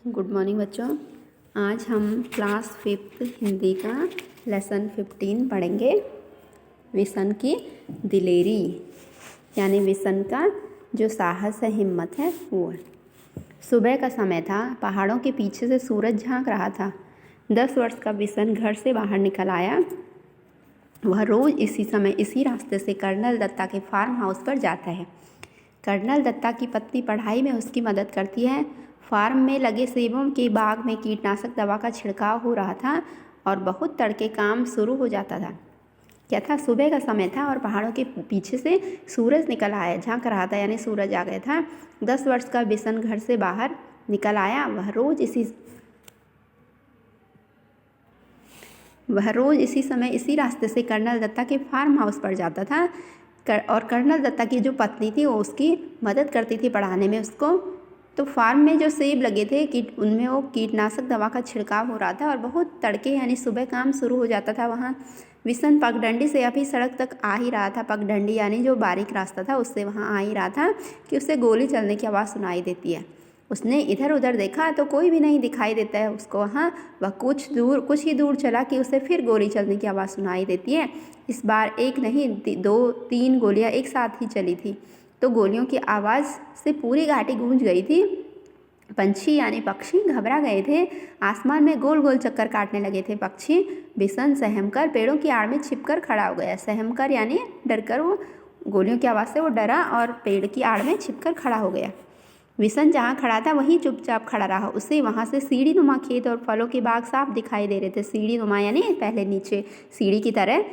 Good morning बच्चों। आज हम क्लास 5th हिंदी का लेसन 15 पढ़ेंगे। विसन की दिलेरी, यानी विसन का जो साहस है, हिम्मत है, वो है। सुबह का समय था। पहाड़ों के पीछे से सूरज झांक रहा था। 10 वर्ष का विसन घर से बाहर निकल आया। वह रोज़ इसी समय इसी रास्ते से कर्नल दत्ता के फार्म हाउस पर जाता है। कर्नल दत्ता की पत्नी पढ़ाई में उसकी मदद करती है। फार्म में लगे सेबों के बाग में कीटनाशक दवा का छिड़काव हो रहा था और बहुत तड़के काम शुरू हो जाता था। क्या था? सुबह का समय था और पहाड़ों के पीछे से सूरज निकल आया, झांक रहा था, यानी सूरज आ गया था। 10 वर्ष का बिशन घर से बाहर निकल आया। वह रोज़ इसी समय इसी रास्ते से कर्नल दत्ता के फार्म हाउस पर जाता था और कर्नल दत्ता की जो पत्नी थी वो उसकी मदद करती थी पढ़ाने में उसको। तो फार्म में जो सेब लगे थे उनमें वो कीटनाशक दवा का छिड़काव हो रहा था और बहुत तड़के, यानी सुबह काम शुरू हो जाता था वहाँ। विशन पगडंडी से अभी सड़क तक आ ही रहा था। पगडंडी यानी जो बारीक रास्ता था, उससे वहाँ आ ही रहा था कि उसे गोली चलने की आवाज़ सुनाई देती है। उसने इधर उधर देखा तो कोई भी नहीं दिखाई देता है उसको वहाँ। वह कुछ ही दूर चला कि उसे फिर गोली चलने की आवाज़ सुनाई देती है। इस बार एक नहीं 2-3 गोलियाँ एक साथ ही चली थी। तो गोलियों की आवाज़ से पूरी घाटी गूंज गई थी। पंछी यानी पक्षी घबरा गए थे। आसमान में गोल गोल चक्कर काटने लगे थे पक्षी। बिशन सहमकर पेड़ों की आड़ में छिपकर खड़ा हो गया। सहमकर यानी डरकर, वो गोलियों की आवाज़ से वो डरा और पेड़ की आड़ में छिपकर खड़ा हो गया। विशन जहाँ खड़ा था वहीं चुपचाप खड़ा रहा। उसे वहाँ से सीढ़ी नुमा खेत और फलों के बाग साफ दिखाई दे रहे थे। सीढ़ी नुमा यानी पहले नीचे सीढ़ी की तरह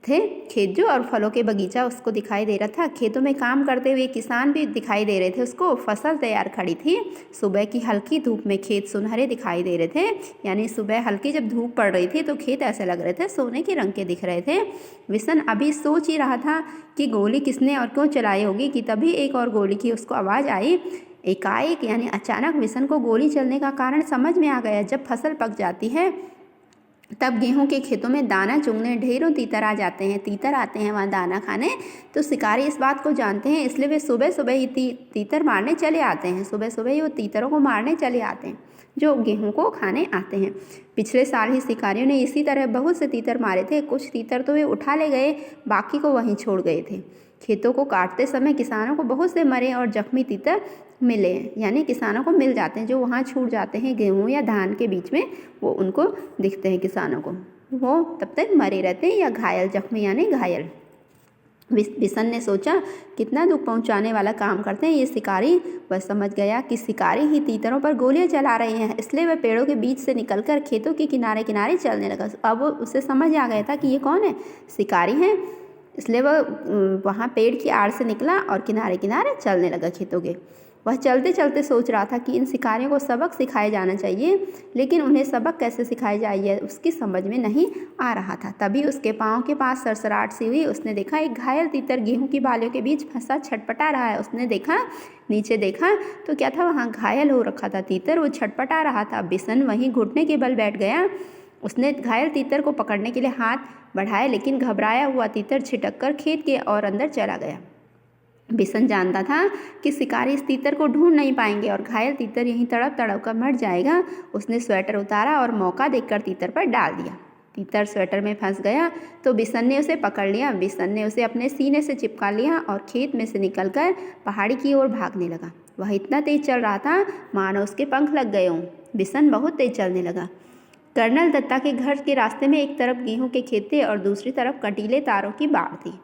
थे खेत जो, और फलों के बगीचा उसको दिखाई दे रहा था। खेतों में काम करते हुए किसान भी दिखाई दे रहे थे उसको। फसल तैयार खड़ी थी। सुबह की हल्की धूप में खेत सुनहरे दिखाई दे रहे थे, यानी सुबह हल्की जब धूप पड़ रही थी तो खेत ऐसे लग रहे थे सोने के रंग के दिख रहे थे। विशन अभी सोच ही रहा था कि गोली किसने और क्यों चलाई होगी कि तभी एक और गोली की उसको आवाज़ आई। एकाएक यानी अचानक विशन को गोली चलने का कारण समझ में आ गया। जब फसल पक जाती है तब गेहूं के खेतों में दाना चुगने ढेरों तीतर आ जाते हैं। तीतर आते हैं वहाँ दाना खाने। तो शिकारी इस बात को जानते हैं, इसलिए वे सुबह सुबह ही तीतर मारने चले आते हैं। सुबह सुबह ही वो तीतरों को मारने चले आते हैं जो गेहूं को खाने आते हैं। पिछले साल ही शिकारियों ने इसी तरह बहुत से तीतर मारे थे। कुछ तीतर तो वे उठा ले गए, बाकी को वहीं छोड़ गए थे। खेतों को काटते समय किसानों को बहुत से मरे और जख्मी तीतर मिले, यानी किसानों को मिल जाते हैं जो वहाँ छूट जाते हैं गेहूँ या धान के बीच में, वो उनको दिखते हैं किसानों को। वो तब तक मरे रहते हैं या घायल, जख्मी यानी घायल। विशन ने सोचा कितना दुख पहुंचाने वाला काम करते हैं ये शिकारी। वह समझ गया कि शिकारी ही तीतरों पर गोलियां चला रहे हैं, इसलिए वह पेड़ों के बीच से निकलकर खेतों के किनारे किनारे चलने लगा। अब उसे समझ आ गया था कि ये कौन है, शिकारी हैं। इसलिए वह वहाँ पेड़ की आड़ से निकला और किनारे किनारे चलने लगा खेतों के। वह चलते चलते सोच रहा था कि इन शिकारियों को सबक सिखाया जाना चाहिए, लेकिन उन्हें सबक कैसे सिखाया जाए उसकी समझ में नहीं आ रहा था। तभी उसके पाँव के पास सरसराहट सी हुई। उसने देखा एक घायल तीतर गेहूं की बालियों के बीच फंसा छटपटा रहा है। उसने देखा, नीचे देखा तो क्या था, वहाँ घायल हो रखा था तीतर, वो छटपटा रहा था। बिशन वहीं घुटने के बल बैठ गया। उसने घायल तीतर को पकड़ने के लिए हाथ बढ़ाए, लेकिन घबराया हुआ तीतर छिटक कर खेत के और अंदर चला गया। बिशन जानता था कि शिकारी इस तीतर को ढूंढ नहीं पाएंगे और घायल तीतर यहीं तड़प तड़प कर मर जाएगा। उसने स्वेटर उतारा और मौका देखकर तीतर पर डाल दिया। तीतर स्वेटर में फंस गया तो बिशन ने उसे पकड़ लिया। बिशन ने उसे अपने सीने से चिपका लिया और खेत में से निकलकर पहाड़ी की ओर भागने लगा। वह इतना तेज चल रहा था मानो उसके पंख लग गए हों। बिशन बहुत तेज चलने लगा। कर्नल दत्ता के घर के रास्ते में एक तरफ गेहूं के खेत थे और दूसरी तरफ कटीले तारों की बाड़ थी।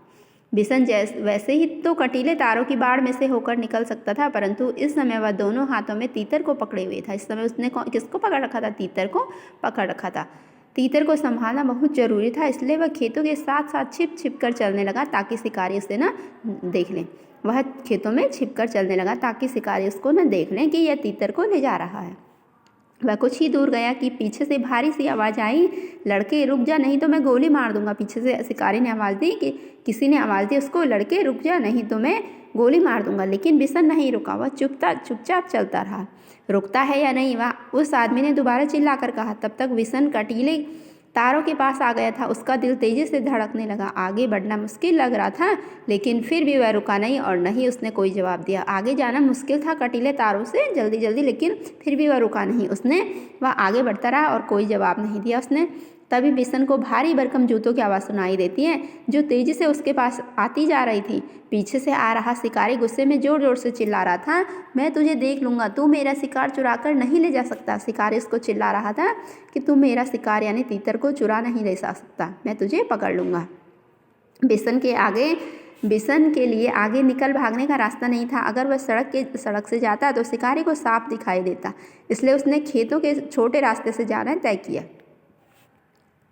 बिशन वैसे ही तो कटीले तारों की बाड़ में से होकर निकल सकता था, परंतु इस समय वह दोनों हाथों में तीतर को पकड़े हुए था। इस समय उसने किसको पकड़ रखा था? तीतर को पकड़ रखा था। तीतर को संभालना बहुत जरूरी था, इसलिए वह खेतों के साथ साथ छिप छिप कर चलने लगा ताकि शिकारी उसे न देख लें। वह खेतों में छिप कर चलने लगा ताकि शिकारी उसको न देख लें कि यह तीतर को ले जा रहा है। वह कुछ ही दूर गया कि पीछे से भारी सी आवाज़ आई, लड़के रुक जा नहीं तो मैं गोली मार दूंगा। पीछे से शिकारी ने आवाज़ दी कि किसी ने आवाज़ दी उसको, लड़के रुक जा नहीं तो मैं गोली मार दूंगा। लेकिन बिशन नहीं रुका, वह चुपचाप चलता रहा। रुकता है या नहीं, वह उस आदमी ने दोबारा चिल्लाकर कहा। तब तक बिशन कटीले तारों के पास आ गया था। उसका दिल तेजी से धड़कने लगा। आगे बढ़ना मुश्किल लग रहा था, लेकिन फिर भी वह रुका नहीं और न ही उसने कोई जवाब दिया। आगे जाना मुश्किल था कटीले तारों से जल्दी जल्दी, लेकिन फिर भी वह रुका नहीं। वह आगे बढ़ता रहा और कोई जवाब नहीं दिया उसने। तभी बिशन को भारी भरकम जूतों की आवाज़ सुनाई देती है, जो तेजी से उसके पास आती जा रही थी। पीछे से आ रहा शिकारी गुस्से में जोर जोर से चिल्ला रहा था, मैं तुझे देख लूँगा, तू मेरा शिकार चुरा कर नहीं ले जा सकता। शिकारी उसको चिल्ला रहा था कि तू मेरा शिकार यानी तीतर को चुरा नहीं ले जा सकता, मैं तुझे पकड़ लूँगा। बिशन के लिए आगे निकल भागने का रास्ता नहीं था। अगर वह सड़क से जाता तो शिकारी को साफ दिखाई देता, इसलिए उसने खेतों के छोटे रास्ते से जाना तय किया।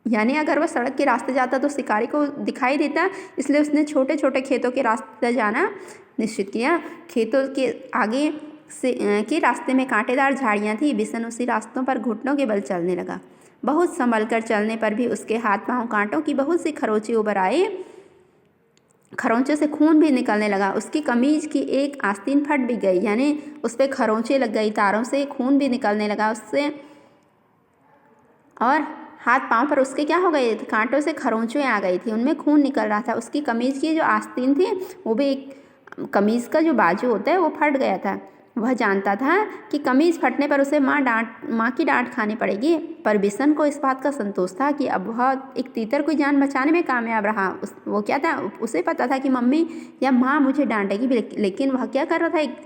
यानी अगर वह सड़क के रास्ते जाता तो शिकारी को दिखाई देता, इसलिए उसने छोटे छोटे खेतों के रास्ते जाना निश्चित किया। खेतों के आगे के रास्ते में कांटेदार झाड़ियाँ थी। बिशन उसी रास्तों पर घुटनों के बल चलने लगा। बहुत संभल कर चलने पर भी उसके हाथ पांव कांटों की बहुत सी खरोंचे उभर आए। खरोंचे से खून भी निकलने लगा। उसकी कमीज की एक आस्तीन फट भी गई, यानी उस पर खरोंचे लग गई। तारों से खून भी निकलने लगा उससे, और हाथ पांव पर उसके क्या हो गए, कांटों से खरोंचें आ गई थी, उनमें खून निकल रहा था। उसकी कमीज की जो आस्तीन थी वो भी, एक कमीज का जो बाजू होता है वो फट गया था। वह जानता था कि कमीज फटने पर उसे माँ की डांट खानी पड़ेगी, पर बिशन को इस बात का संतोष था कि अब वह एक तीतर की जान बचाने में कामयाब रहा। वो क्या था, उसे पता था कि मम्मी या माँ मुझे डांटेगी, लेकिन वह क्या कर रहा था, एक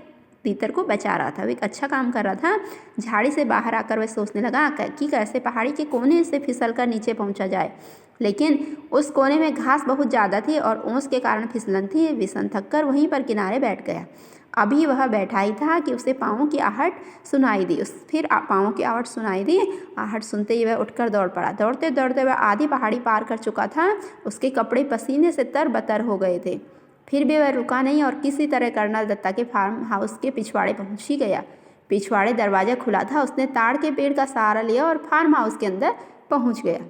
तीतर को बचा रहा था। वो एक अच्छा काम कर रहा था। झाड़ी से बाहर आकर वह सोचने लगा कि कैसे पहाड़ी के कोने से फिसल कर नीचे पहुंचा जाए, लेकिन उस कोने में घास बहुत ज़्यादा थी और ओस के कारण फिसलन थी। बिशन थक कर वहीं पर किनारे बैठ गया। अभी वह बैठा ही था कि उसे पाँवों की आहट सुनाई दी। फिर पाँवों की आहट सुनाई दी। आहट सुनते ही वह उठकर दौड़ पड़ा। दौड़ते दौड़ते वह आधी पहाड़ी पार कर चुका था। उसके कपड़े पसीने से तरबतर हो गए थे, फिर भी वह रुका नहीं और किसी तरह कर्नल दत्ता के फार्म हाउस के पिछवाड़े पहुंच ही गया। पिछवाड़े दरवाज़ा खुला था। उसने ताड़ के पेड़ का सहारा लिया और फार्म हाउस के अंदर पहुंच गया।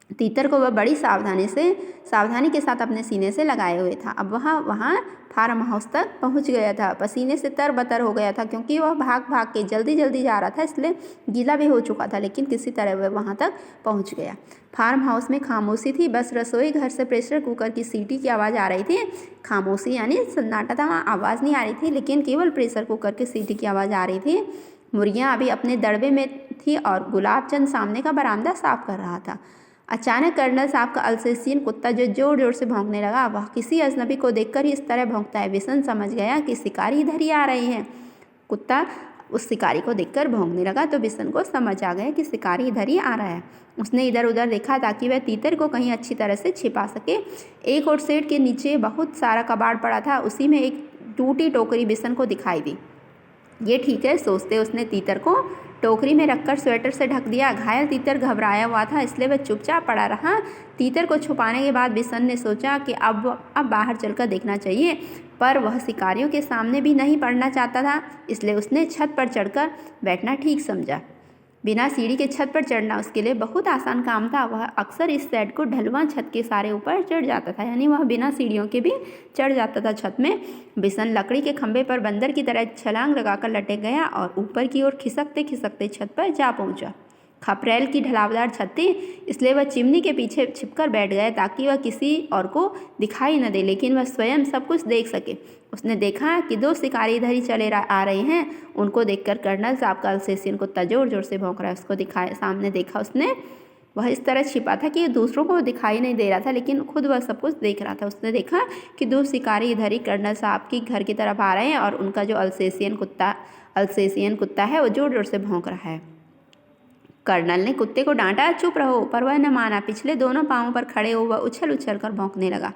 तीतर को वह बड़ी सावधानी के साथ अपने सीने से लगाए हुए था। अब वहाँ फार्म हाउस तक पहुँच गया था। पसीने से तरबतर हो गया था, क्योंकि वह भाग भाग के जल्दी जल्दी जा रहा था, इसलिए गीला भी हो चुका था, लेकिन किसी तरह वह वहाँ तक पहुँच गया। फार्म हाउस में खामोशी थी। बस रसोई घर से प्रेशर कुकर की सीटी की आवाज़ आ रही थी। खामोशी यानी सन्नाटा था, वहाँ आवाज़ नहीं आ रही थी, लेकिन केवल प्रेशर कुकर की सीटी की आवाज़ आ रही थी। मुर्गियाँ अभी अपने दड़बे में थी और गुलाबचंद सामने का बरामदा साफ कर रहा था। अचानक कर्नल साहब का अल्सेशियन कुत्ता जो जोर जोर से भौंकने लगा। वह किसी अजनबी को देखकर ही इस तरह भौंकता है। बिशन समझ गया कि शिकारी इधर ही आ रहे हैं। कुत्ता उस शिकारी को देखकर भौंकने लगा तो बिशन को समझ आ गया कि शिकारी इधर ही आ रहा है। उसने इधर उधर देखा ताकि वह तीतर को कहीं अच्छी तरह से छिपा सके। एक और शेड के नीचे बहुत सारा कबाड़ पड़ा था, उसी में एक टूटी टोकरी बिशन को दिखाई दी। ये ठीक है सोचते उसने तीतर को टोकरी में रखकर स्वेटर से ढक दिया। घायल तीतर घबराया हुआ था, इसलिए वह चुपचाप पड़ा रहा। तीतर को छुपाने के बाद बिशन ने सोचा कि अब बाहर चलकर देखना चाहिए, पर वह शिकारियों के सामने भी नहीं पड़ना चाहता था, इसलिए उसने छत पर चढ़कर बैठना ठीक समझा। बिना सीढ़ी के छत पर चढ़ना उसके लिए बहुत आसान काम था। वह अक्सर इस शेड को ढलवां छत के सारे ऊपर चढ़ जाता था, यानी वह बिना सीढ़ियों के भी चढ़ जाता था छत में। बिशन लकड़ी के खंभे पर बंदर की तरह छलांग लगाकर लटक गया और ऊपर की ओर खिसकते खिसकते छत पर जा पहुंचा। खपरेल की ढलावदार छत थी, इसलिए वह चिमनी के पीछे छिपकर बैठ गया ताकि वह किसी और को दिखाई न दे, लेकिन वह स्वयं सब कुछ देख सके। उसने देखा कि दो शिकारी इधर ही चले आ रहे हैं। उनको देखकर कर्नल साहब का अल्सेशियन कुत्ता जोर जोर से भौंक रहा है। उसको सामने देखा उसने। वह इस तरह छिपा था कि दूसरों को दिखाई नहीं दे रहा था, लेकिन खुद वह सब कुछ देख रहा था। उसने देखा कि दो शिकारी इधर ही कर्नल साहब की घर की तरफ आ रहे हैं और उनका जो अल्सेशियन कुत्ता है वो जोर जोर से भौंक रहा है। कर्नल ने कुत्ते को डांटा, चुप रहो, पर वह न माना। पिछले दोनों पाँवों पर खड़े हो वह उछल उछल कर भौंकने लगा।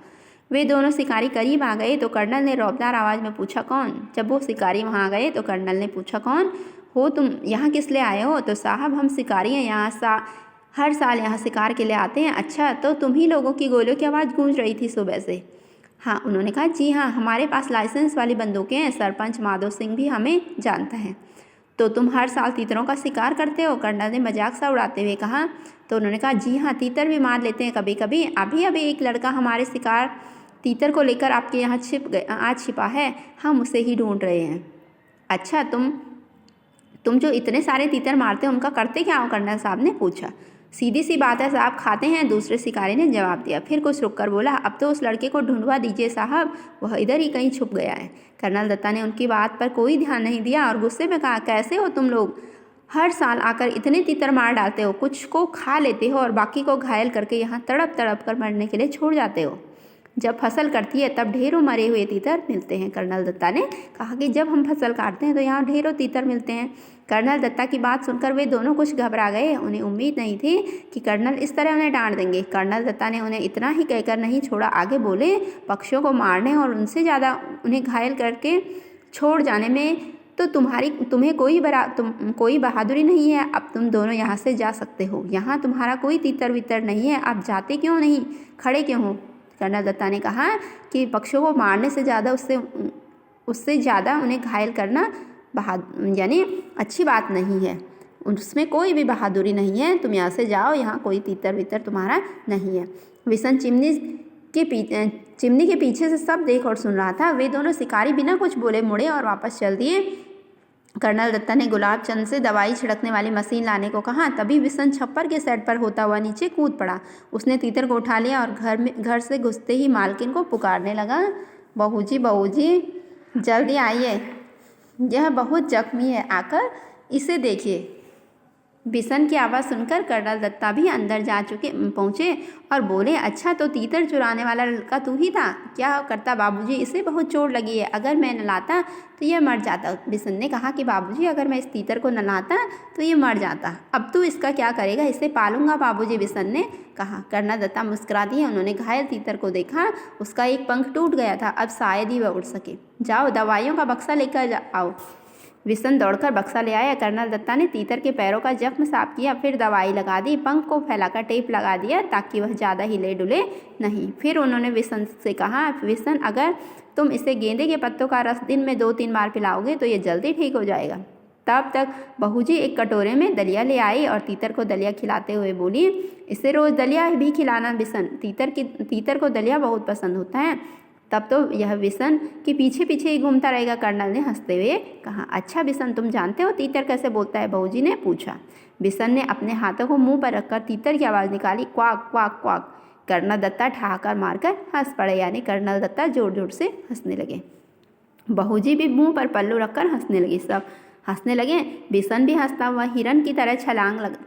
वे दोनों शिकारी करीब आ गए तो कर्नल ने रौबदार आवाज़ में पूछा, कौन? जब वो शिकारी वहाँ आ गए तो कर्नल ने पूछा, कौन हो तुम? यहाँ किस लिए आए हो? तो साहब हम शिकारी हैं, यहाँ हर साल यहाँ शिकार के लिए आते हैं। अच्छा, तो तुम ही लोगों की गोलियों की आवाज़ गूंज रही थी सुबह से? हाँ, उन्होंने कहा। जी हाँ, हमारे पास लाइसेंस वाली बंदूकें हैं। सरपंच माधो सिंह भी हमें जानता है। तो तुम हर साल तीतरों का शिकार करते हो? कर्नल ने मजाक सा उड़ाते हुए कहा। तो उन्होंने कहा, जी हाँ, तीतर भी मार लेते हैं कभी कभी। अभी एक लड़का हमारे शिकार तीतर को लेकर आपके यहाँ छिपा है, हम उसे ही ढूंढ रहे हैं। अच्छा, तुम जो इतने सारे तीतर मारते हो उनका करते क्या हो? कर्नल साहब ने पूछा। सीधी सी बात है साहब, खाते हैं, दूसरे शिकारी ने जवाब दिया। फिर कुछ रुककर बोला, अब तो उस लड़के को ढूंढवा दीजिए साहब, वह इधर ही कहीं छुप गया है। कर्नल दत्ता ने उनकी बात पर कोई ध्यान नहीं दिया और गुस्से में कहा, कैसे हो तुम लोग, हर साल आकर इतने तीतर मार डालते हो, कुछ को खा लेते हो और बाकी को घायल करके यहाँ तड़प तड़प कर मरने के लिए छोड़ जाते हो। जब फसल कटती है तब ढेरों मरे हुए तीतर मिलते हैं। कर्नल दत्ता ने कहा कि जब हम फसल काटते हैं तो यहाँ ढेरों तीतर मिलते हैं। कर्नल दत्ता की बात सुनकर वे दोनों कुछ घबरा गए। उन्हें उम्मीद नहीं थी कि कर्नल इस तरह उन्हें डांट देंगे। कर्नल दत्ता ने उन्हें इतना ही कहकर नहीं छोड़ा, आगे बोले, पक्षियों को मारने और उनसे ज़्यादा उन्हें घायल करके छोड़ जाने में तो तुम्हें कोई बहादुरी नहीं है। अब तुम दोनों यहाँ से जा सकते हो, यहाँ तुम्हारा कोई तीतर वितर नहीं है। आप जाते क्यों नहीं, खड़े क्यों हो? कर्नल दत्ता ने कहा कि पक्षियों को मारने से ज़्यादा उससे ज़्यादा उन्हें घायल करना यानी अच्छी बात नहीं है, उसमें कोई भी बहादुरी नहीं है। तुम यहाँ से जाओ, यहाँ कोई तीतर वितर तुम्हारा नहीं है। विसन चिमनी के पीछे से सब देख और सुन रहा था। वे दोनों शिकारी बिना कुछ बोले मुड़े और वापस चल दिए। कर्नल दत्ता ने गुलाब चंद से दवाई छिड़कने वाली मशीन लाने को कहा। तभी विसन छप्पर के सेट पर होता हुआ नीचे कूद पड़ा। उसने तीतर को उठा लिया और घर से घुसते ही मालकिन को पुकारने लगा, बहू जी जल्दी आइए, यह बहुत जख्मी है, आकर इसे देखिए। बिसन की आवाज़ सुनकर कर्नल दत्ता भी अंदर पहुँचे और बोले, अच्छा तो तीतर चुराने वाला लड़का तू ही था, क्या करता बाबूजी, इसे बहुत चोट लगी है, अगर मैं न लाता तो यह मर जाता। बिसन ने कहा कि बाबूजी अगर मैं इस तीतर को न लाता तो ये मर जाता, अब तू इसका क्या करेगा? इसे पालूंगा बाबूजी, बिसन ने कहा। कर्नल दत्ता मुस्कुरा दिए। उन्होंने घायल तीतर को देखा, उसका एक पंख टूट गया था, अब शायद ही वह उड़ सके। जाओ दवाइयों का बक्सा लेकर आओ। विसन दौड़कर बक्सा ले आया। कर्नल दत्ता ने तीतर के पैरों का जख्म साफ किया, फिर दवाई लगा दी, पंख को फैलाकर टेप लगा दिया ताकि वह ज़्यादा हिले डुले नहीं। फिर उन्होंने विसन से कहा, विसन अगर तुम इसे गेंदे के पत्तों का रस दिन में 2-3 बार पिलाओगे तो ये जल्दी ठीक हो जाएगा। तब तक बहूजी एक कटोरे में दलिया ले आई और तीतर को दलिया खिलाते हुए बोली, इसे रोज़ दलिया भी खिलाना विसन, तीतर को दलिया बहुत पसंद होता है। तब तो यह विसन के पीछे पीछे ही घूमता रहेगा, कर्नल ने हंसते हुए कहा। अच्छा विसन, तुम जानते हो तीतर कैसे बोलता है? बहूजी ने पूछा। विसन ने अपने हाथों को मुंह पर रखकर तीतर की आवाज़ निकाली, quack quack quack. Colonel Datta ठहाकर मारकर हंस पड़े, यानी कर्नल दत्ता जोर जोर से हंसने लगे। बहूजी भी मुंह पर पल्लू रखकर हंसने लगी। सब हंसने लगे। विसन भी हंसता हुआ हिरन की तरह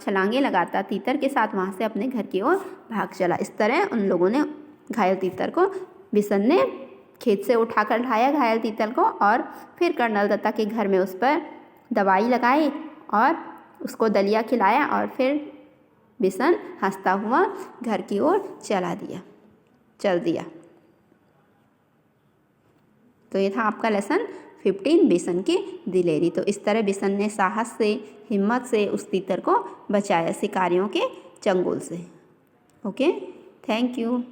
छलांगे लगाता तीतर के साथ वहाँ से अपने घर की ओर भाग चला। इस तरह उन लोगों ने घायल तीतर को, विसन ने खेत से उठाकर लाया घायल तीतर को और फिर कर्नल दत्ता के घर में उस पर दवाई लगाई और उसको दलिया खिलाया और फिर विसन हंसता हुआ घर की ओर चल दिया। तो ये था आपका लेसन 15, विसन की दिलेरी। तो इस तरह विसन ने साहस से, हिम्मत से उस तीतर को बचाया शिकारियों के चंगुल से। Okay, thank you.